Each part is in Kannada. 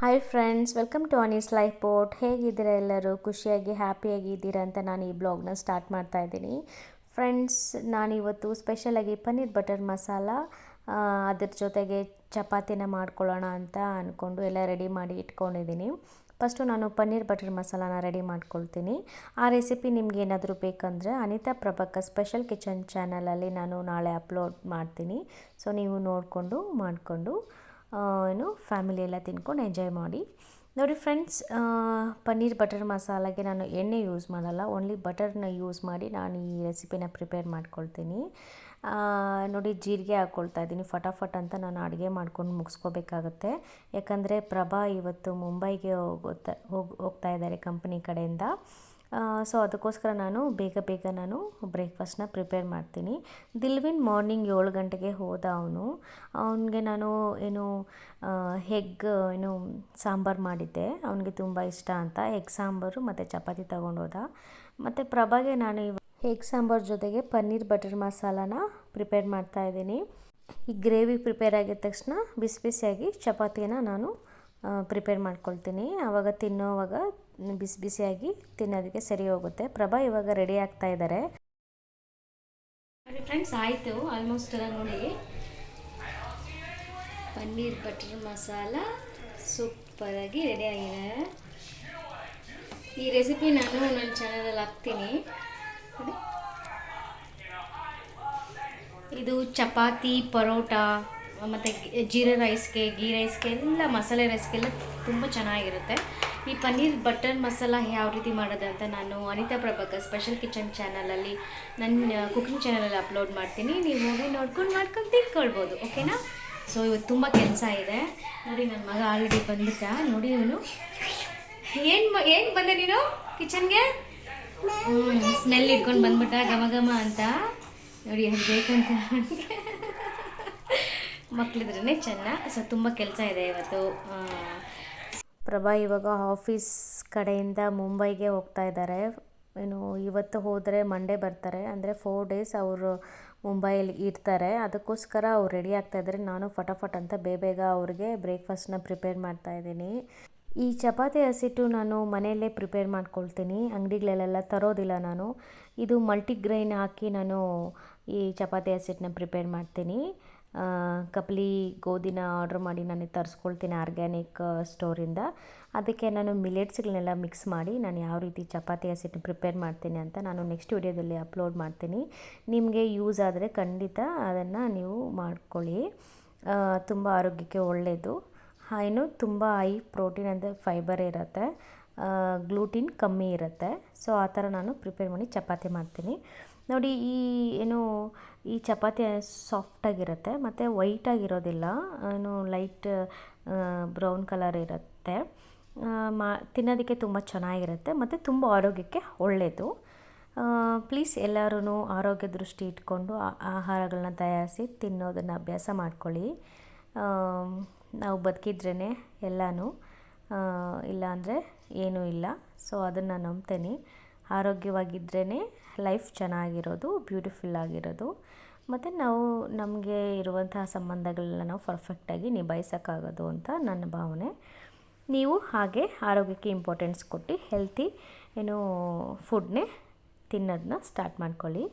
Hi friends, welcome to Anees life boat. ಹೇಗಿದ್ದೀರಾ ಎಲ್ಲರೂ? ಖುಷಿಯಾಗಿ ಹ್ಯಾಪಿಯಾಗಿ ಇದ್ದೀರಾ ಅಂತ ನಾನು ಈ ಬ್ಲಾಗ್ನ ಸ್ಟಾರ್ಟ್ ಮಾಡ್ತಾ ಇದ್ದೀನಿ. ಫ್ರೆಂಡ್ಸ್, ನಾನಿವತ್ತು ಸ್ಪೆಷಲಾಗಿ ಪನ್ನೀರ್ ಬಟರ್ ಮಸಾಲ ಅದ್ರ ಜೊತೆಗೆ ಚಪಾತಿನ ಮಾಡ್ಕೊಳ್ಳೋಣ ಅಂತ ಅಂದ್ಕೊಂಡು ಎಲ್ಲ ರೆಡಿ ಮಾಡಿ ಇಟ್ಕೊಂಡಿದ್ದೀನಿ. ಫಸ್ಟು ನಾನು ಪನ್ನೀರ್ ಬಟರ್ ಮಸಾಲಾನ ರೆಡಿ ಮಾಡ್ಕೊಳ್ತೀನಿ. ಆ ರೆಸಿಪಿ ನಿಮ್ಗೆ ಏನಾದರೂ ಬೇಕಂದರೆ ಅನಿತಾ ಪ್ರಭಾಕರ್ ಸ್ಪೆಷಲ್ ಕಿಚನ್ ಚಾನಲಲ್ಲಿ ನಾನು ನಾಳೆ ಅಪ್ಲೋಡ್ ಮಾಡ್ತೀನಿ. ಸೊ ನೀವು ನೋಡಿಕೊಂಡು ಮಾಡಿಕೊಂಡು ಫ್ಯಾಮಿಲಿ ಎಲ್ಲ ತಿನ್ಕೊಂಡು ಎಂಜಾಯ್ ಮಾಡಿ. ನೋಡಿ ಫ್ರೆಂಡ್ಸ್, ಪನ್ನೀರ್ ಬಟರ್ ಮಸಾಲಾಗೆ ನಾನು ಎಣ್ಣೆ ಯೂಸ್ ಮಾಡಲ್ಲ, ಓನ್ಲಿ ಬಟರ್ನ ಯೂಸ್ ಮಾಡಿ ನಾನು ಈ ರೆಸಿಪಿನ ಪ್ರಿಪೇರ್ ಮಾಡ್ಕೊಳ್ತೀನಿ. ನೋಡಿ, ಜೀರಿಗೆ ಹಾಕ್ಕೊಳ್ತಾ ಇದ್ದೀನಿ. ಫಟಾಫಟ್ ಅಂತ ನಾನು ಅಡುಗೆ ಮಾಡ್ಕೊಂಡು ಮುಗಿಸ್ಕೋಬೇಕಾಗತ್ತೆ. ಯಾಕಂದರೆ ಪ್ರಭಾ ಇವತ್ತು ಮುಂಬೈಗೆ ಹೋಗ್ತಾ ಇದ್ದಾರೆ ಕಂಪ್ನಿ ಕಡೆಯಿಂದ. ಸೊ ಅದಕ್ಕೋಸ್ಕರ ನಾನು ಬೇಗ ನಾನು ಬ್ರೇಕ್ಫಾಸ್ಟ್ನ ಪ್ರಿಪೇರ್ ಮಾಡ್ತೀನಿ. ದಿಲ್ವಿನ್ ಮಾರ್ನಿಂಗ್ 7 ಗಂಟೆಗೆ ಹೋದ. ಅವನಿಗೆ ನಾನು ಎಗ್ ಸಾಂಬಾರು ಮಾಡಿದ್ದೆ. ಅವನಿಗೆ ತುಂಬ ಇಷ್ಟ ಅಂತ ಎಗ್ ಸಾಂಬಾರು ಮತ್ತು ಚಪಾತಿ ತೊಗೊಂಡೋದ. ಮತ್ತು ಪ್ರಭಾಗೆ ನಾನು ಎಗ್ ಸಾಂಬಾರು ಜೊತೆಗೆ ಪನ್ನೀರ್ ಬಟರ್ ಮಸಾಲಾನ ಪ್ರಿಪೇರ್ ಮಾಡ್ತಾಯಿದ್ದೀನಿ. ಈ ಗ್ರೇವಿ ಪ್ರಿಪೇರ್ ಆಗಿದ ತಕ್ಷಣ ಬಿಸಿಯಾಗಿ ಚಪಾತಿನ ನಾನು ಪ್ರಿಪೇರ್ ಮಾಡ್ಕೊಳ್ತೀನಿ. ಆವಾಗ ತಿನ್ನೋವಾಗ ಬಿಸಿಯಾಗಿ ತಿನ್ನೋದಕ್ಕೆ ಸರಿ ಹೋಗುತ್ತೆ. ಪ್ರಭಾ ಇವಾಗ ರೆಡಿ ಆಗ್ತಾ ಇದ್ದಾರೆ. ನೋಡಿ ಫ್ರೆಂಡ್ಸ್, ಆಯಿತು ಆಲ್ಮೋಸ್ಟ್ ಎಲ್ಲ. ನೋಡಿ, ಪನ್ನೀರ್ ಬಟರ್ ಮಸಾಲ ಸೂಪರಾಗಿ ರೆಡಿ ಆಗಿದೆ. ಈ ರೆಸಿಪಿ ನಾನು ನನ್ನ ಚಾನಲಲ್ಲಿ ಹಾಕ್ತೀನಿ. ಇದು ಚಪಾತಿ, ಪರೋಟ ಮತ್ತು ಜೀರಾ ರೈಸ್ಗೆ, ಗೀ ರೈಸ್ಗೆ ಎಲ್ಲ, ಮಸಾಲೆ ರೈಸ್ಗೆಲ್ಲ ತುಂಬ ಚೆನ್ನಾಗಿರುತ್ತೆ. ಈ ಪನ್ನೀರ್ ಬಟರ್ ಮಸಾಲ ಯಾವ ರೀತಿ ಮಾಡೋದು ಅಂತ ನಾನು ಅನಿತಾ ಪ್ರಭಾಕರ್ ಸ್ಪೆಷಲ್ ಕಿಚನ್ ಚಾನಲಲ್ಲಿ, ನನ್ನ ಕುಕಿಂಗ್ ಚಾನಲಲ್ಲಿ ಅಪ್ಲೋಡ್ ಮಾಡ್ತೀನಿ. ನೀವು ಹೋಗಿ ಮಾಡ್ಕೊಂಡು ತಿಳ್ಕೊಳ್ಬೋದು. ಓಕೆನಾ? ಸೊ ಇವತ್ತು ತುಂಬ ಕೆಲಸ ಇದೆ. ನೋಡಿ, ನನ್ನ ಮಗ ಆಲ್ರೆಡಿ ಬಂದ್ಬಿಟ್ಟ. ನೋಡಿ, ಇವನು ಏನು ಬಂದೆ ನೀನು ಕಿಚನ್ಗೆ? ಸ್ಮೆಲ್ ಇಟ್ಕೊಂಡು ಬಂದ್ಬಿಟ್ಟ ಘಮ ಅಂತ. ನೋಡಿ, ಅದು ಬೇಕಂತ ಮಕ್ಕಳಿದ್ರೇ ಚೆನ್ನ. ಸೊ ತುಂಬ ಕೆಲಸ ಇದೆ ಇವತ್ತು. ಪ್ರಭಾ ಇವಾಗ ಆಫೀಸ್ ಕಡೆಯಿಂದ ಮುಂಬೈಗೆ ಹೋಗ್ತಾ ಇದ್ದಾರೆ. ಇವತ್ತು ಹೋದರೆ ಮಂಡೇ ಬರ್ತಾರೆ. ಅಂದರೆ 4 ಡೇಸ್ ಅವರು ಮುಂಬೈಯಲ್ಲಿ ಇರ್ತಾರೆ. ಅದಕ್ಕೋಸ್ಕರ ಅವ್ರು ರೆಡಿ ಆಗ್ತಾ ಇದ್ದಾರೆ. ನಾನು ಫಟಾಫಟ್ ಅಂತ ಬೇಗ ಅವ್ರಿಗೆ ಬ್ರೇಕ್ಫಾಸ್ಟ್ನ ಪ್ರಿಪೇರ್ ಮಾಡ್ತಾಯಿದ್ದೀನಿ. ಈ ಚಪಾತಿ ಹಸಿಟ್ಟು ನಾನು ಮನೆಯಲ್ಲೇ ಪ್ರಿಪೇರ್ ಮಾಡ್ಕೊಳ್ತೀನಿ, ಅಂಗಡಿಗಳಲ್ಲೆಲ್ಲ ತರೋದಿಲ್ಲ ನಾನು. ಇದು ಮಲ್ಟಿಗ್ರೈನ್ ಹಾಕಿ ನಾನು ಈ ಚಪಾತಿ ಹಸಿಟ್ಟನ್ನ ಪ್ರಿಪೇರ್ ಮಾಡ್ತೀನಿ. ಕಪ್ಲಿ ಗೋಧಿನ ಆರ್ಡ್ರ್ ಮಾಡಿ ನಾನು ತರಿಸ್ಕೊಳ್ತೀನಿ ಆರ್ಗ್ಯಾನಿಕ್ ಸ್ಟೋರಿಂದ. ಅದಕ್ಕೆ ನಾನು ಮಿಲೆಟ್ಸ್ಗಳನ್ನೆಲ್ಲ ಮಿಕ್ಸ್ ಮಾಡಿ ನಾನು ಯಾವ ರೀತಿ ಚಪಾತಿ ಹಸಿಟ್ಟನ್ನ ಪ್ರಿಪೇರ್ ಮಾಡ್ತೀನಿ ಅಂತ ನಾನು ನೆಕ್ಸ್ಟ್ ವಿಡಿಯೋದಲ್ಲಿ ಅಪ್ಲೋಡ್ ಮಾಡ್ತೀನಿ. ನಿಮಗೆ ಯೂಸ್ ಆದರೆ ಖಂಡಿತ ಅದನ್ನು ನೀವು ಮಾಡ್ಕೊಳ್ಳಿ. ತುಂಬ ಆರೋಗ್ಯಕ್ಕೆ ಒಳ್ಳೆಯದು. ತುಂಬ ಹೈ ಪ್ರೋಟೀನ್ ಅಂದರೆ ಫೈಬರ್ ಇರುತ್ತೆ, ಗ್ಲೂಟಿನ್ ಕಮ್ಮಿ ಇರುತ್ತೆ. ಸೊ ಆ ಥರ ನಾನು ಪ್ರಿಪೇರ್ ಮಾಡಿ ಚಪಾತಿ ಮಾಡ್ತೀನಿ. ನೋಡಿ, ಈ ಚಪಾತಿ ಸಾಫ್ಟಾಗಿರುತ್ತೆ ಮತ್ತು ವೈಟಾಗಿರೋದಿಲ್ಲ, ಲೈಟ್ ಬ್ರೌನ್ ಕಲರ್ ಇರುತ್ತೆ. ತಿನ್ನೋದಕ್ಕೆ ತುಂಬ ಚೆನ್ನಾಗಿರುತ್ತೆ ಮತ್ತು ತುಂಬ ಆರೋಗ್ಯಕ್ಕೆ ಒಳ್ಳೆಯದು. ಪ್ಲೀಸ್ ಎಲ್ಲರೂ ಆರೋಗ್ಯ ದೃಷ್ಟಿ ಇಟ್ಕೊಂಡು ಆಹಾರಗಳನ್ನ ತಯಾರಿಸಿ ತಿನ್ನೋದನ್ನು ಅಭ್ಯಾಸ ಮಾಡ್ಕೊಳ್ಳಿ. ನಾವು ಬದುಕಿದ್ರೇ ಎಲ್ಲನೂ, ಇಲ್ಲಾಂದರೆ ಏನೂ ಇಲ್ಲ. ಸೊ ಅದನ್ನು ನಂಬ್ತೀನಿ. ಆರೋಗ್ಯವಾಗಿದ್ರೇ ಲೈಫ್ ಚೆನ್ನಾಗಿರೋದು, ಬ್ಯೂಟಿಫುಲ್ ಆಗಿರೋದು. ಮತ್ತು ನಾವು ನಮಗೆ ಇರುವಂತಹ ಸಂಬಂಧಗಳನ್ನ ನಾವು ಪರ್ಫೆಕ್ಟಾಗಿ ನಿಭಾಯಿಸೋಕ್ಕಾಗೋದು ಅಂತ ನನ್ನ ಭಾವನೆ. ನೀವು ಹಾಗೆ ಆರೋಗ್ಯಕ್ಕೆ ಇಂಪಾರ್ಟೆನ್ಸ್ ಕೊಟ್ಟು ಹೆಲ್ತಿ ಫುಡ್ನೇ ತಿನ್ನೋದನ್ನ ಸ್ಟಾರ್ಟ್ ಮಾಡ್ಕೊಳ್ಳಿ.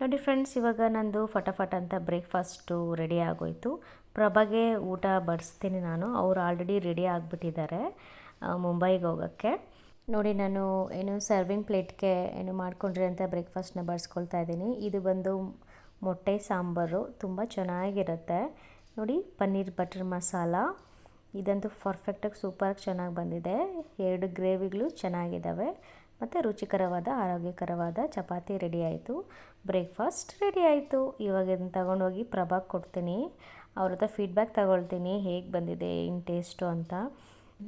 ನೋಡಿ ಫ್ರೆಂಡ್ಸ್, ಇವಾಗ ನಂದು ಫಟಾಫಟ್ ಅಂತ ಬ್ರೇಕ್ಫಾಸ್ಟು ರೆಡಿ ಆಗೋಯಿತು. ಪ್ರಭಾಗೆ ಊಟ ಬಡಿಸ್ತೀನಿ ನಾನು. ಅವರು ಆಲ್ರೆಡಿ ರೆಡಿ ಆಗಿಬಿಟ್ಟಿದ್ದಾರೆ ಮುಂಬೈಗೆ ಹೋಗೋಕ್ಕೆ. ನೋಡಿ, ನಾನು ಸರ್ವಿಂಗ್ ಪ್ಲೇಟ್ಗೆ ಮಾಡ್ಕೊಂಡ್ರೆ ಅಂತ ಬ್ರೇಕ್ಫಾಸ್ಟ್ನ ಬಡಿಸ್ಕೊಳ್ತಾ ಇದ್ದೀನಿ. ಇದು ಬಂದು ಮೊಟ್ಟೆ ಸಾಂಬಾರು, ತುಂಬ ಚೆನ್ನಾಗಿರುತ್ತೆ. ನೋಡಿ, ಪನ್ನೀರ್ ಬಟರ್ ಮಸಾಲ ಇದಂತೂ ಪರ್ಫೆಕ್ಟಾಗಿ ಸೂಪರಾಗಿ ಚೆನ್ನಾಗಿ ಬಂದಿದೆ. 2 ಗ್ರೇವಿಗಳು ಚೆನ್ನಾಗಿದ್ದಾವೆ ಮತ್ತು ರುಚಿಕರವಾದ ಆರೋಗ್ಯಕರವಾದ ಚಪಾತಿ ರೆಡಿ ಆಯಿತು. ಬ್ರೇಕ್ಫಾಸ್ಟ್ ರೆಡಿ ಆಯಿತು. ಇವಾಗ ಇದನ್ನು ತಗೊಂಡೋಗಿ ಪ್ರಭಾಗೆ ಕೊಡ್ತೀನಿ. ಅವ್ರ ಹತ್ರ ಫೀಡ್ಬ್ಯಾಕ್ ತಗೊಳ್ತೀನಿ, ಹೇಗೆ ಬಂದಿದೆ, ಏನು ಟೇಸ್ಟು ಅಂತ.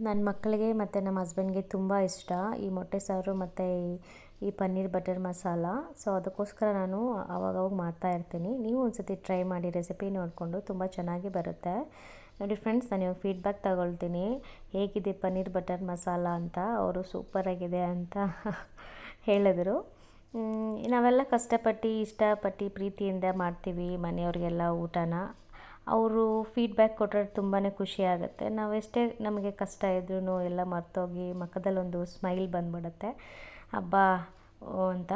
ನನ್ನ ಮಕ್ಕಳಿಗೆ ಮತ್ತು ನಮ್ಮ ಹಸ್ಬೆಂಡ್ಗೆ ತುಂಬ ಇಷ್ಟ ಈ ಮೊಟ್ಟೆ ಸಾರು ಮತ್ತು ಈ ಪನ್ನೀರ್ ಬಟರ್ ಮಸಾಲ. ಸೊ ಅದಕ್ಕೋಸ್ಕರ ನಾನು ಆವಾಗವಾಗ ಮಾಡ್ತಾಯಿರ್ತೀನಿ. ನೀವು ಒಂದು ಸತಿ ಟ್ರೈ ಮಾಡಿ, ರೆಸಿಪಿ ನೋಡಿಕೊಂಡು ತುಂಬ ಚೆನ್ನಾಗಿ ಬರುತ್ತೆ. ನೋಡಿ ಫ್ರೆಂಡ್ಸ್, ನಾನು ಇವಾಗ ಫೀಡ್ಬ್ಯಾಕ್ ತಗೊಳ್ತೀನಿ, ಹೇಗಿದೆ ಪನ್ನೀರ್ ಬಟರ್ ಮಸಾಲ ಅಂತ. ಅವರು ಸೂಪರಾಗಿದೆ ಅಂತ ಹೇಳಿದ್ರು. ನಾವೆಲ್ಲ ಕಷ್ಟಪಟ್ಟು ಇಷ್ಟಪಟ್ಟು ಪ್ರೀತಿಯಿಂದ ಮಾಡ್ತೀವಿ ಮನೆಯವ್ರಿಗೆಲ್ಲ ಊಟನ. ಅವರು ಫೀಡ್ಬ್ಯಾಕ್ ಕೊಟ್ಟರೆ ತುಂಬಾ ಖುಷಿ ಆಗುತ್ತೆ. ನಾವೆಷ್ಟೇ ನಮಗೆ ಕಷ್ಟ ಇದ್ರೂ ಎಲ್ಲ ಮರ್ತೋಗಿ ಮುಖದಲ್ಲೊಂದು ಸ್ಮೈಲ್ ಬಂದ್ಬಿಡುತ್ತೆ ಹಬ್ಬ ಅಂತ.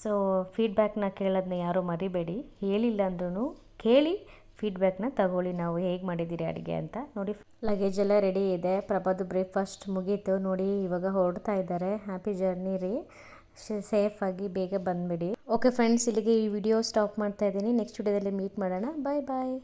ಸೊ ಫೀಡ್ಬ್ಯಾಕ್ನ ಕೇಳೋದನ್ನ ಯಾರೂ ಮರಿಬೇಡಿ. ಹೇಳಿಲ್ಲ ಅಂದ್ರೂ ಕೇಳಿ ಫೀಡ್ಬ್ಯಾಕ್ನ ತಗೊಳ್ಳಿ, ನಾವು ಹೇಗೆ ಮಾಡಿದ್ದೀರಿ ಅಡುಗೆ ಅಂತ. ನೋಡಿ ಲಗೇಜ್ ಎಲ್ಲ ರೆಡಿ ಇದೆ. ಪ್ರಭಾದು ಬ್ರೇಕ್ಫಾಸ್ಟ್ ಮುಗೀತು ನೋಡಿ, ಇವಾಗ ಹೊರಡ್ತಾ ಇದ್ದಾರೆ. ಹ್ಯಾಪಿ ಜರ್ನಿ ರೀ, ಸೇಫಾಗಿ ಬೇಗ ಬಂದುಬಿಡಿ. ಓಕೆ ಫ್ರೆಂಡ್ಸ್, ಇಲ್ಲಿಗೆ ಈ ವಿಡಿಯೋ ಸ್ಟಾಪ್ ಮಾಡ್ತಾ ಇದ್ದೀನಿ. ನೆಕ್ಸ್ಟ್ ವಿಡಿಯೋದಲ್ಲಿ ಮೀಟ್ ಮಾಡೋಣ. ಬಾಯ್ ಬಾಯ್.